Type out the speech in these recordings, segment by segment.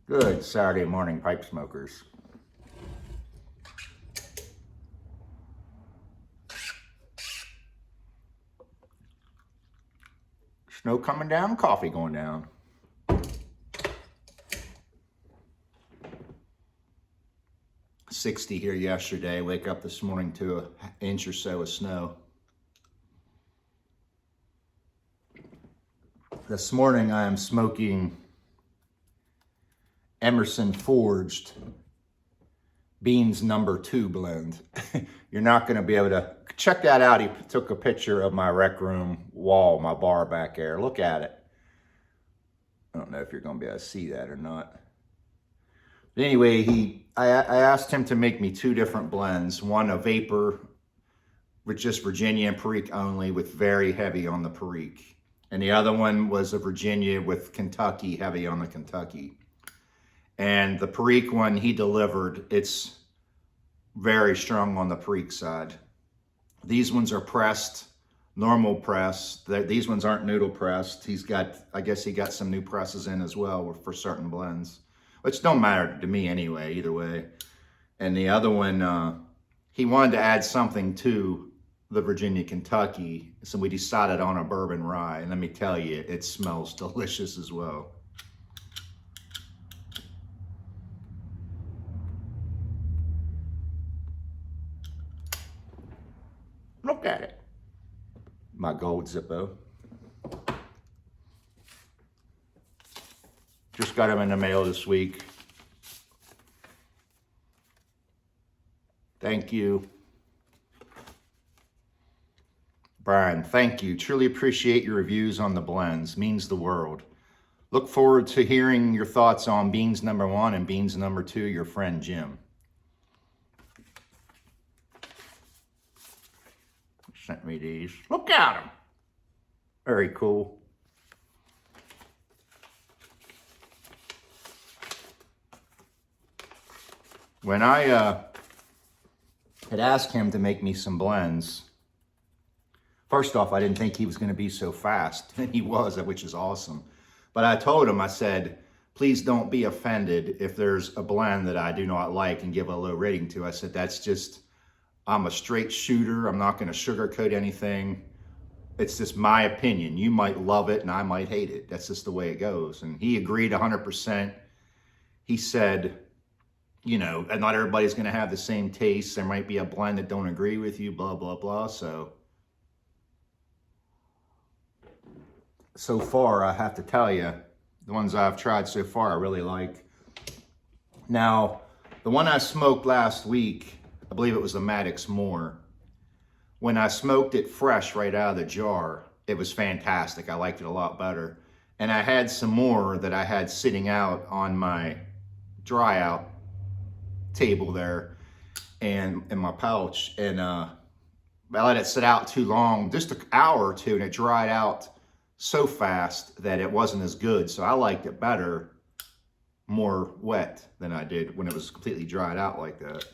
Good Saturday morning, pipe smokers. Snow coming down, coffee going down. $60 here yesterday. Wake up this morning to an inch or so of snow. This morning I am smoking Emerson forged Beans number 2 blend. You're not going to be able to check that out. He took a picture of my rec room wall, my bar back there. Look at it. I don't know if you're going to be able to see that or not. But anyway, I asked him to make me 2 different blends. One, a Vaper with just Virginia and Perique only, with very heavy on the Perique. And the other one was a Virginia with Kentucky, heavy on the Kentucky. And the Perique one he delivered, it's very strong on the Perique side. These ones are pressed, normal press. These ones aren't noodle pressed. I guess he got some new presses in as well for certain blends, which don't matter to me anyway, either way. And the other one, he wanted to add something to the Virginia Kentucky, so we decided on a bourbon rye. And let me tell you, it smells delicious as well. Look at it. My gold Zippo. Just got them in the mail this week. Thank you. Brian, thank you. Truly appreciate your reviews on the blends. Means the world. Look forward to hearing your thoughts on Beans number 1 and Beans number 2, your friend Jim. Sent me these. Look at them. Very cool. When I had asked him to make me some blends, first off, I didn't think he was going to be so fast, and he was, which is awesome. But I told him, I said, please don't be offended if there's a blend that I do not like and give a low rating to. I said, that's just, I'm a straight shooter. I'm not going to sugarcoat anything. It's just my opinion. You might love it and I might hate it. That's just the way it goes. And he agreed 100%. He said, you know, not everybody's going to have the same taste. There might be a blend that don't agree with you, blah, blah, blah. So far, I have to tell you, the ones I've tried so far, I really like. Now, the one I smoked last week, I believe it was the Maddox Moore. When I smoked it fresh right out of the jar, it was fantastic. I liked it a lot better. And I had some more that I had sitting out on my dry out table there and in my pouch. And I let it sit out too long, just an hour or two, and it dried out so fast that it wasn't as good. So I liked it better, more wet than I did when it was completely dried out like that.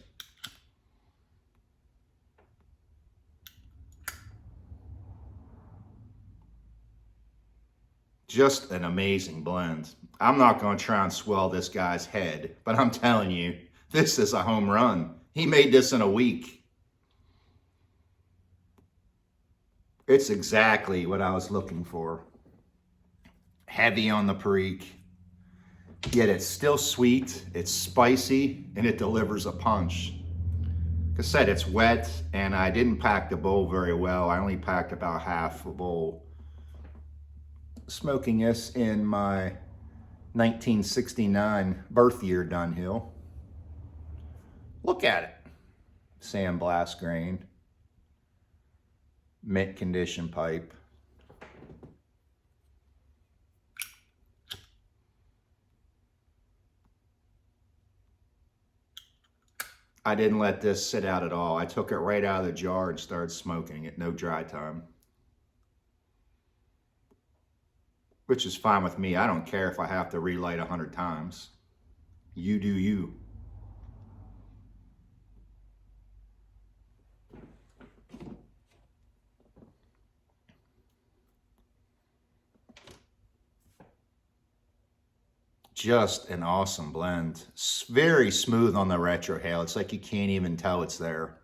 Just an amazing blend. I'm not going to try and swell this guy's head, but I'm telling you, this is a home run. He made this in a week. It's exactly what I was looking for. Heavy on the Perique, yet it's still sweet, it's spicy, and it delivers a punch. Like I said, it's wet, and I didn't pack the bowl very well. I only packed about half a bowl. Smoking this in my 1969 birth year Dunhill. Look at it. Sandblast grain. Mint condition pipe. I didn't let this sit out at all. I took it right out of the jar and started smoking it, no dry time. Which is fine with me. I don't care if I have to relight 100 times. You do you. just an awesome blend. It's very smooth on the retrohale. It's like you can't even tell it's there.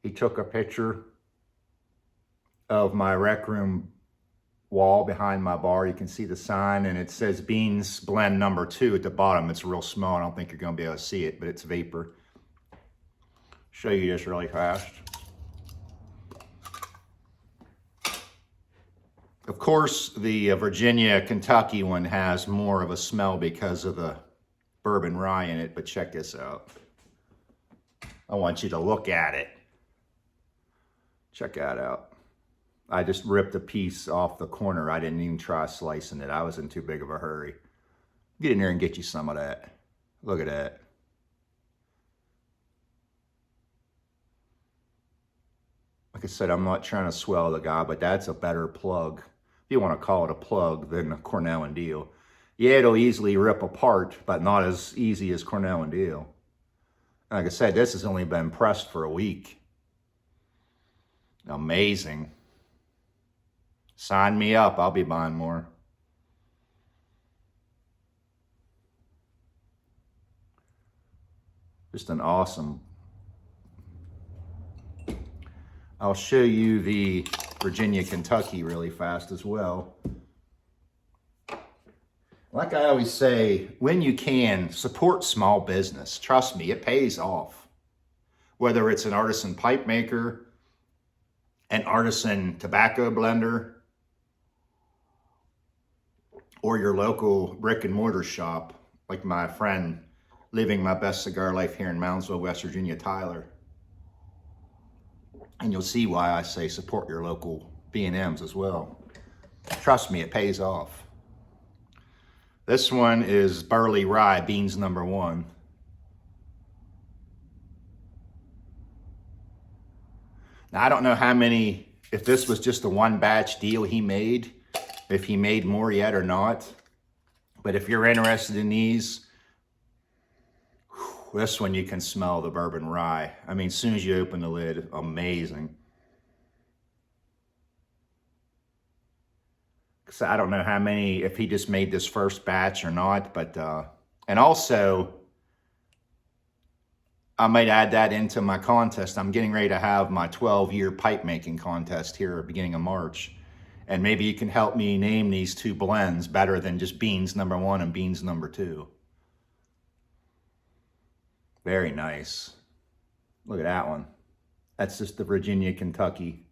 He took a picture of my rec room wall behind my bar. You can see the sign, and it says Beans Blend number 2 at the bottom. It's real small. I don't think you're going to be able to see it, but it's Vaper. Show you this really fast. Of course, the Virginia, Kentucky one has more of a smell because of the bourbon rye in it, but check this out. I want you to look at it. Check that out. I just ripped a piece off the corner. I didn't even try slicing it. I was in too big of a hurry. Get in there and get you some of that. Look at that. Like I said, I'm not trying to swell the guy, but that's a better plug, if you want to call it a plug, than a Cornell and Deal. Yeah, it'll easily rip apart, but not as easy as Cornell and Deal. Like I said, this has only been pressed for a week. Amazing. Sign me up. I'll be buying more. Just an awesome. I'll show you the Virginia, Kentucky really fast as well. Like I always say, when you can, support small business. Trust me, it pays off. Whether it's an artisan pipe maker, an artisan tobacco blender, or your local brick and mortar shop, like my friend living my best cigar life here in Moundsville, West Virginia, Tyler. And you'll see why I say support your local B&Ms as well. Trust me, it pays off. This one is Barley Rye, Beans number 1. Now, I don't know how many, if this was just a one batch deal he made, if he made more yet or not. But if you're interested in these, this one you can smell the bourbon rye. I mean, as soon as you open the lid, amazing. So I don't know how many, if he just made this first batch or not, but, and also, I might add that into my contest. I'm getting ready to have my 12-year pipe making contest here at the beginning of March. And maybe you can help me name these 2 blends better than just Beans number 1 and Beans number 2. Very nice. Look at that one. That's just the Virginia, Kentucky.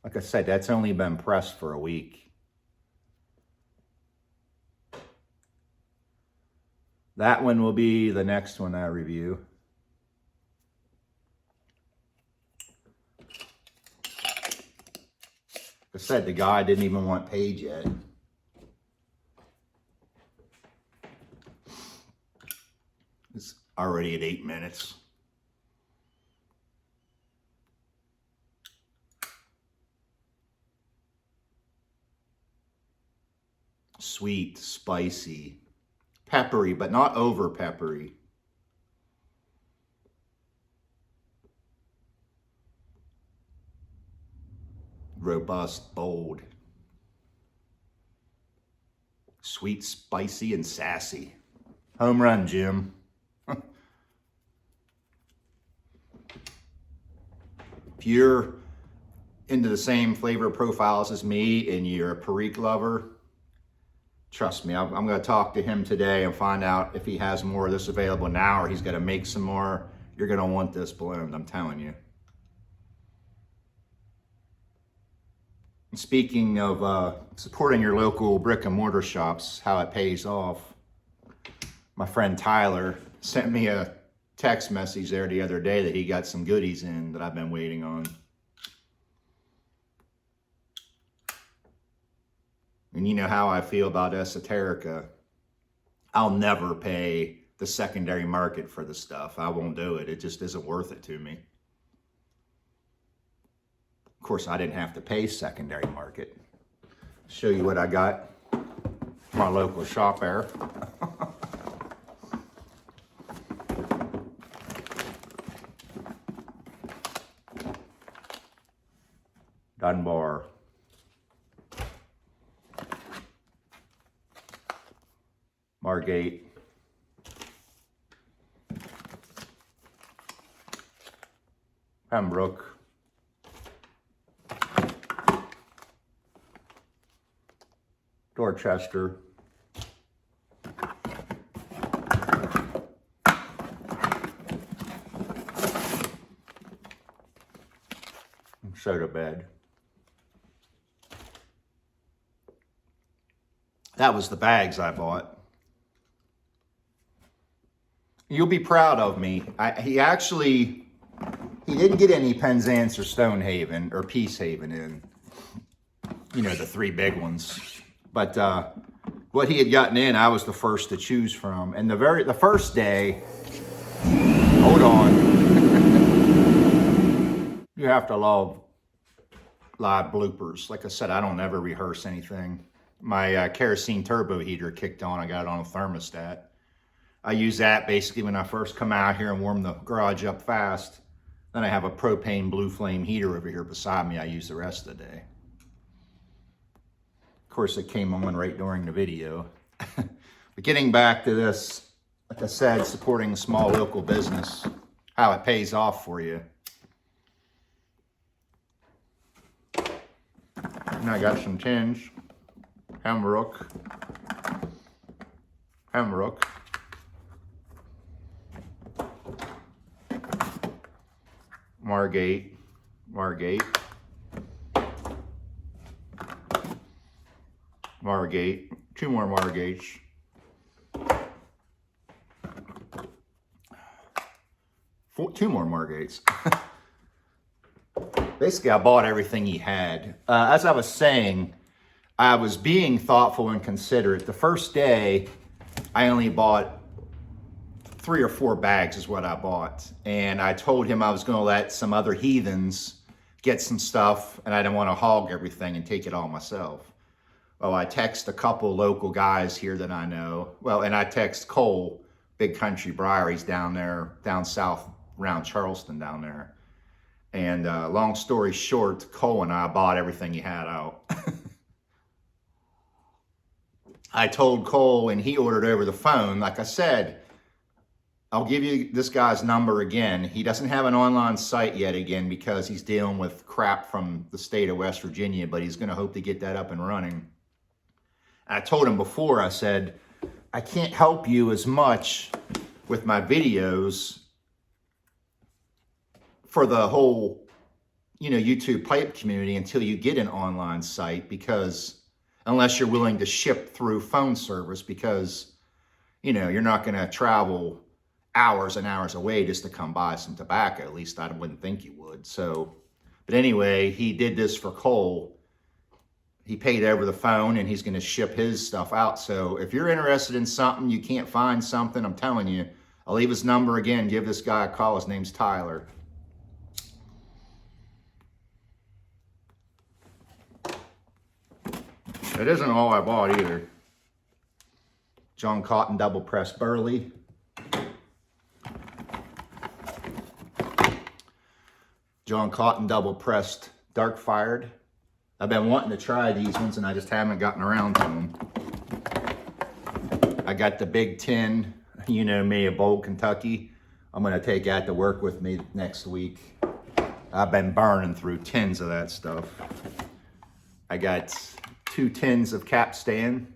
Like I said, that's only been pressed for a week. That one will be the next one I review. Like I said, the guy didn't even want paid yet. It's already at 8 minutes. Sweet, spicy, peppery, but not over peppery. Robust, bold. Sweet, spicy, and sassy. Home run, Jim. If you're into the same flavor profiles as me and you're a Perique lover, trust me, I'm going to talk to him today and find out if he has more of this available now or he's got to make some more. You're going to want this blend, I'm telling you. And speaking of supporting your local brick and mortar shops, how it pays off, my friend Tyler sent me a text message there the other day that he got some goodies in that I've been waiting on. And you know how I feel about esoterica. I'll never pay the secondary market for the stuff. I won't do it. It just isn't worth it to me. Of course, I didn't have to pay secondary market. Show you what I got from my local shop there. Dunbar. Margate. Pembroke. Dorchester. Soda bed. That was the bags I bought. You'll be proud of me. He didn't get any Penzance or Stonehaven or Peacehaven in. You know, the three big ones. But what he had gotten in, I was the first to choose from. And the first day, hold on. You have to love live bloopers. Like I said, I don't ever rehearse anything. My kerosene turbo heater kicked on. I got it on a thermostat. I use that basically when I first come out here and warm the garage up fast. Then I have a propane blue flame heater over here beside me I use the rest of the day. Of course, it came on right during the video. But getting back to this, like I said, supporting small local business, how it pays off for you. And I got some tins. Pembroke. Pembroke. Margate. Margate. Margate. Two more Margates. Two more Margates. Basically, I bought everything he had. As I was saying, I was being thoughtful and considerate. The first day, I only bought 3 or 4 bags is what I bought. And I told him I was going to let some other heathens get some stuff, and I didn't want to hog everything and take it all myself. Well, I text a couple local guys here that I know. Well, and I text Cole, Big Country Breweries down there, down south around Charleston down there. And long story short, Cole and I bought everything he had out. I told Cole, and he ordered over the phone. Like I said, I'll give you this guy's number again. He doesn't have an online site yet again because he's dealing with crap from the state of West Virginia, but he's going to hope to get that up and running. I told him before, I said, I can't help you as much with my videos for the whole, YouTube pipe community until you get an online site, because unless you're willing to ship through phone service, because, you're not going to travel hours and hours away just to come buy some tobacco. At least I wouldn't think you would. So, but anyway, he did this for Cole. He paid over the phone, and he's going to ship his stuff out. So if you're interested in something, you can't find something, I'm telling you, I'll leave his number again. Give this guy a call. His name's Tyler. It isn't all I bought either. John Cotton double pressed Burley. John Cotton double pressed Dark Fired. I've been wanting to try these ones and I just haven't gotten around to them. I got the big tin, me, of Bold, Kentucky. I'm going to take that to work with me next week. I've been burning through tins of that stuff. I got 2 tins of Capstan,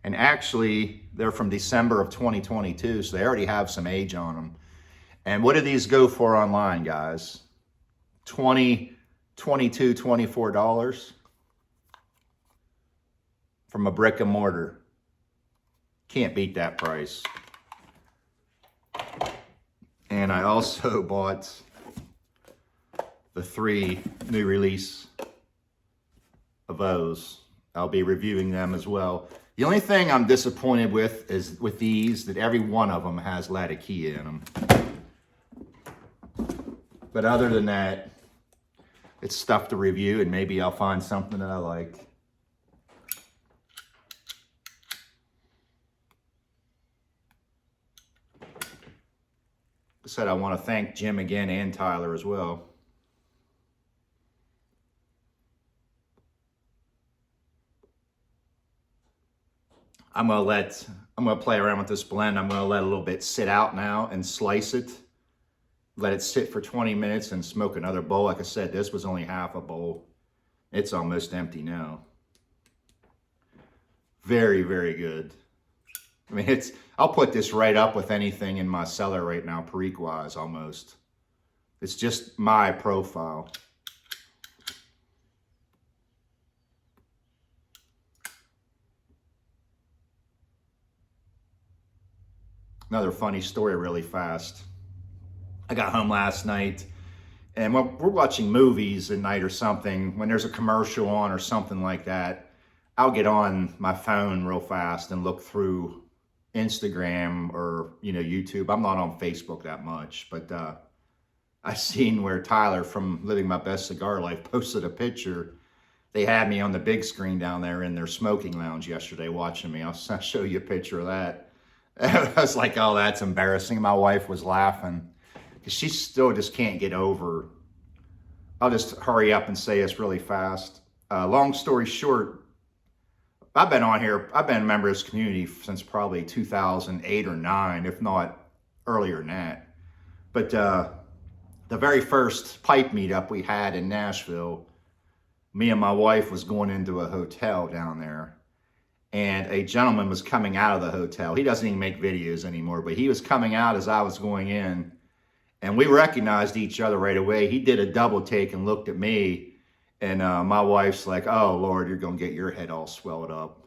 and actually they're from December of 2022, so they already have some age on them. And what do these go for online, guys? $20, $22, $24 from a brick and mortar. Can't beat that price. And I also bought the 3 new release of those. I'll be reviewing them as well. The only thing I'm disappointed with is with these, that every one of them has Latakia in them. But other than that, it's stuff to review, and maybe I'll find something that I like. I said I want to thank Jim again and Tyler as well. I'm gonna play around with this blend. I'm gonna let a little bit sit out now and slice it. Let it sit for 20 minutes and smoke another bowl. Like I said, this was only half a bowl. It's almost empty now. Very, very good. I mean, I'll put this right up with anything in my cellar right now, Perique-wise, almost. It's just my profile. Another funny story really fast. I got home last night, and when we're watching movies at night or something, when there's a commercial on or something like that, I'll get on my phone real fast and look through Instagram or, YouTube. I'm not on Facebook that much, but I seen where Tyler from Living My Best Cigar Life posted a picture. They had me on the big screen down there in their smoking lounge yesterday watching me. I'll show you a picture of that. I was like, oh, that's embarrassing. My wife was laughing because she still just can't get over. I'll just hurry up and say this really fast. Long story short, I've been on here. I've been a member of this community since probably 2008 or 9, if not earlier than that. But the very first pipe meetup we had in Nashville, me and my wife was going into a hotel down there. And a gentleman was coming out of the hotel. He doesn't even make videos anymore, but he was coming out as I was going in. And we recognized each other right away. He did a double take and looked at me. And my wife's like, oh, Lord, you're going to get your head all swelled up.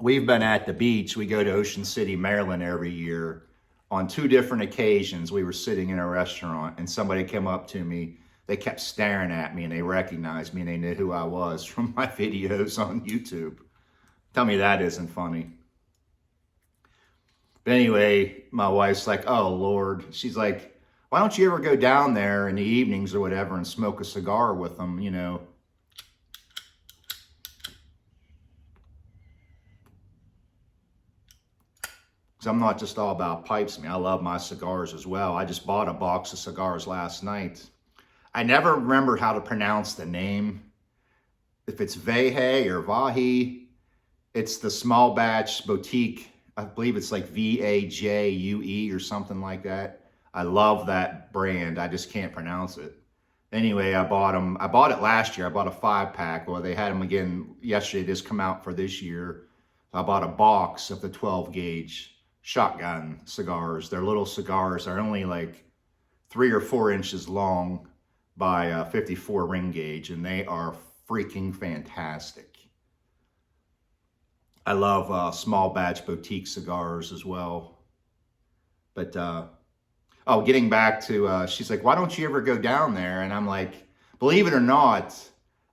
We've been at the beach. We go to Ocean City, Maryland every year. On 2 different occasions, we were sitting in a restaurant and somebody came up to me. They kept staring at me and they recognized me and they knew who I was from my videos on YouTube. Tell me that isn't funny. But anyway, my wife's like, oh, Lord. She's like, why don't you ever go down there in the evenings or whatever and smoke a cigar with them, Because I'm not just all about pipes. I love my cigars as well. I just bought a box of cigars last night. I never remember how to pronounce the name. If it's Vahe or Vahi, it's the small batch boutique. I believe it's like Vajue or something like that. I love that brand. I just can't pronounce it. Anyway, I bought them. I bought it last year. I bought a 5-pack. Well, they had them again yesterday. Just come out for this year. I bought a box of the 12 gauge shotgun cigars. They're little cigars. They're only like 3 or 4 inches long by 54 ring gauge, and they are freaking fantastic. I love small batch boutique cigars as well. But, getting back to, she's like, why don't you ever go down there? And I'm like, believe it or not,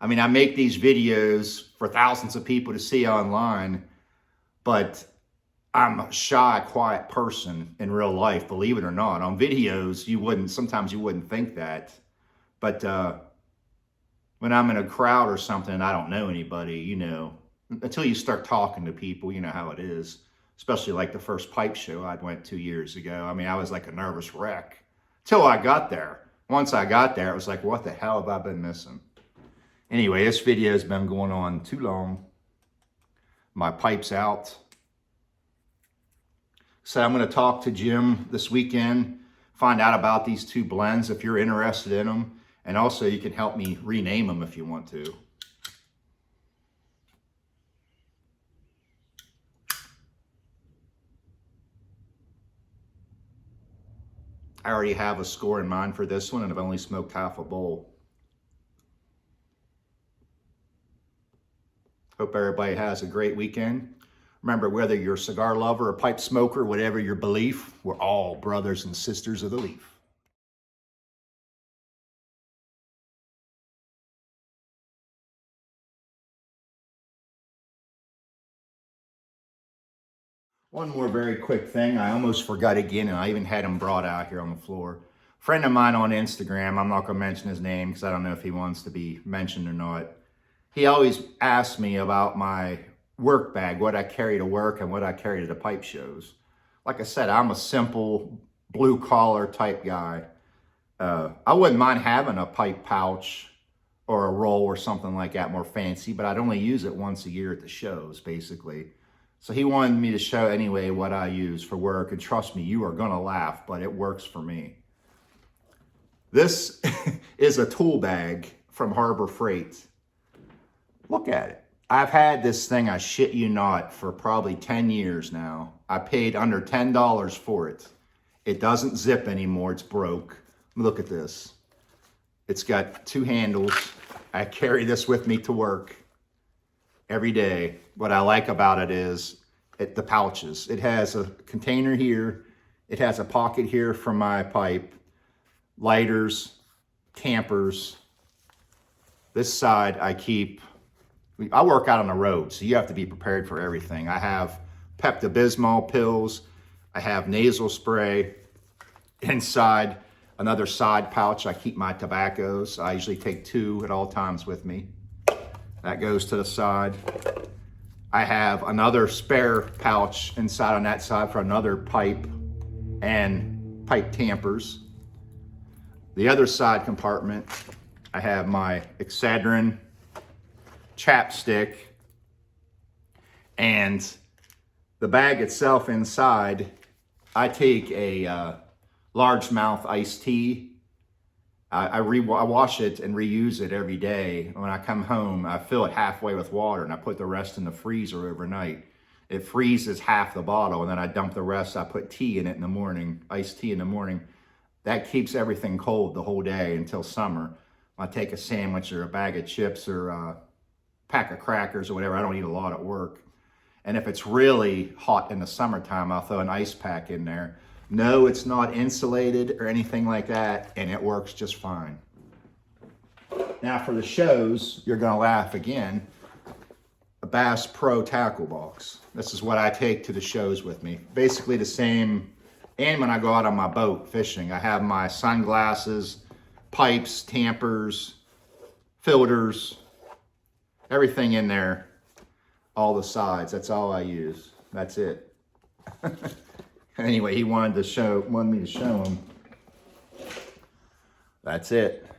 I mean, I make these videos for thousands of people to see online, but I'm a shy, quiet person in real life, believe it or not. On videos, sometimes you wouldn't think that. But when I'm in a crowd or something and I don't know anybody, until you start talking to people, you know how it is. Especially like the first pipe show I went 2 years ago. I mean, I was like a nervous wreck till I got there. Once I got there, it was like, what the hell have I been missing? Anyway, this video has been going on too long. My pipe's out. So I'm going to talk to Jim this weekend, find out about these 2 blends if you're interested in them. And also you can help me rename them if you want to. I already have a score in mind for this one and I've only smoked half a bowl. Hope everybody has a great weekend. Remember, whether you're a cigar lover or pipe smoker, whatever your belief, we're all brothers and sisters of the leaf. One more very quick thing. I almost forgot again, and I even had him brought out here on the floor. Friend of mine on Instagram, I'm not going to mention his name because I don't know if he wants to be mentioned or not. He always asks me about my work bag, what I carry to work and what I carry to the pipe shows. Like I said, I'm a simple blue collar type guy. I wouldn't mind having a pipe pouch or a roll or something like that, more fancy, but I'd only use it once a year at the shows, basically. So he wanted me to show anyway what I use for work, and trust me, you are gonna laugh, but it works for me. This is a tool bag from Harbor Freight. Look at it. I've had this thing, I shit you not, for probably 10 years now. I paid under $10 for it. It doesn't zip anymore, it's broke. Look at this. It's got 2 handles. I carry this with me to work every day. What I like about it is the pouches. It has a container here. It has a pocket here for my pipe, lighters, tampers. This side I work out on the road, so you have to be prepared for everything. I have Pepto-Bismol pills. I have nasal spray. Inside, another side pouch, I keep my tobaccos. I usually take 2 at all times with me. That goes to the side. I have another spare pouch inside on that side for another pipe and pipe tampers. The other side compartment, I have my Excedrin chapstick, and the bag itself inside, I take a largemouth iced tea. I wash it and reuse it every day. When I come home, I fill it halfway with water and I put the rest in the freezer overnight. It freezes half the bottle, and then I dump the rest. I put tea in it in the morning, iced tea in the morning. That keeps everything cold the whole day until summer. I take a sandwich or a bag of chips or a pack of crackers or whatever. I don't eat a lot at work. And if it's really hot in the summertime, I'll throw an ice pack in there. No, it's not insulated or anything like that, and it works just fine. Now for the shows, you're gonna laugh again, a Bass Pro tackle box. This is what I take to the shows with me. Basically the same, and when I go out on my boat fishing, I have my sunglasses, pipes, tampers, filters, everything in there, all the sides. That's all I use. That's it. Anyway, he wanted me to show him. That's it.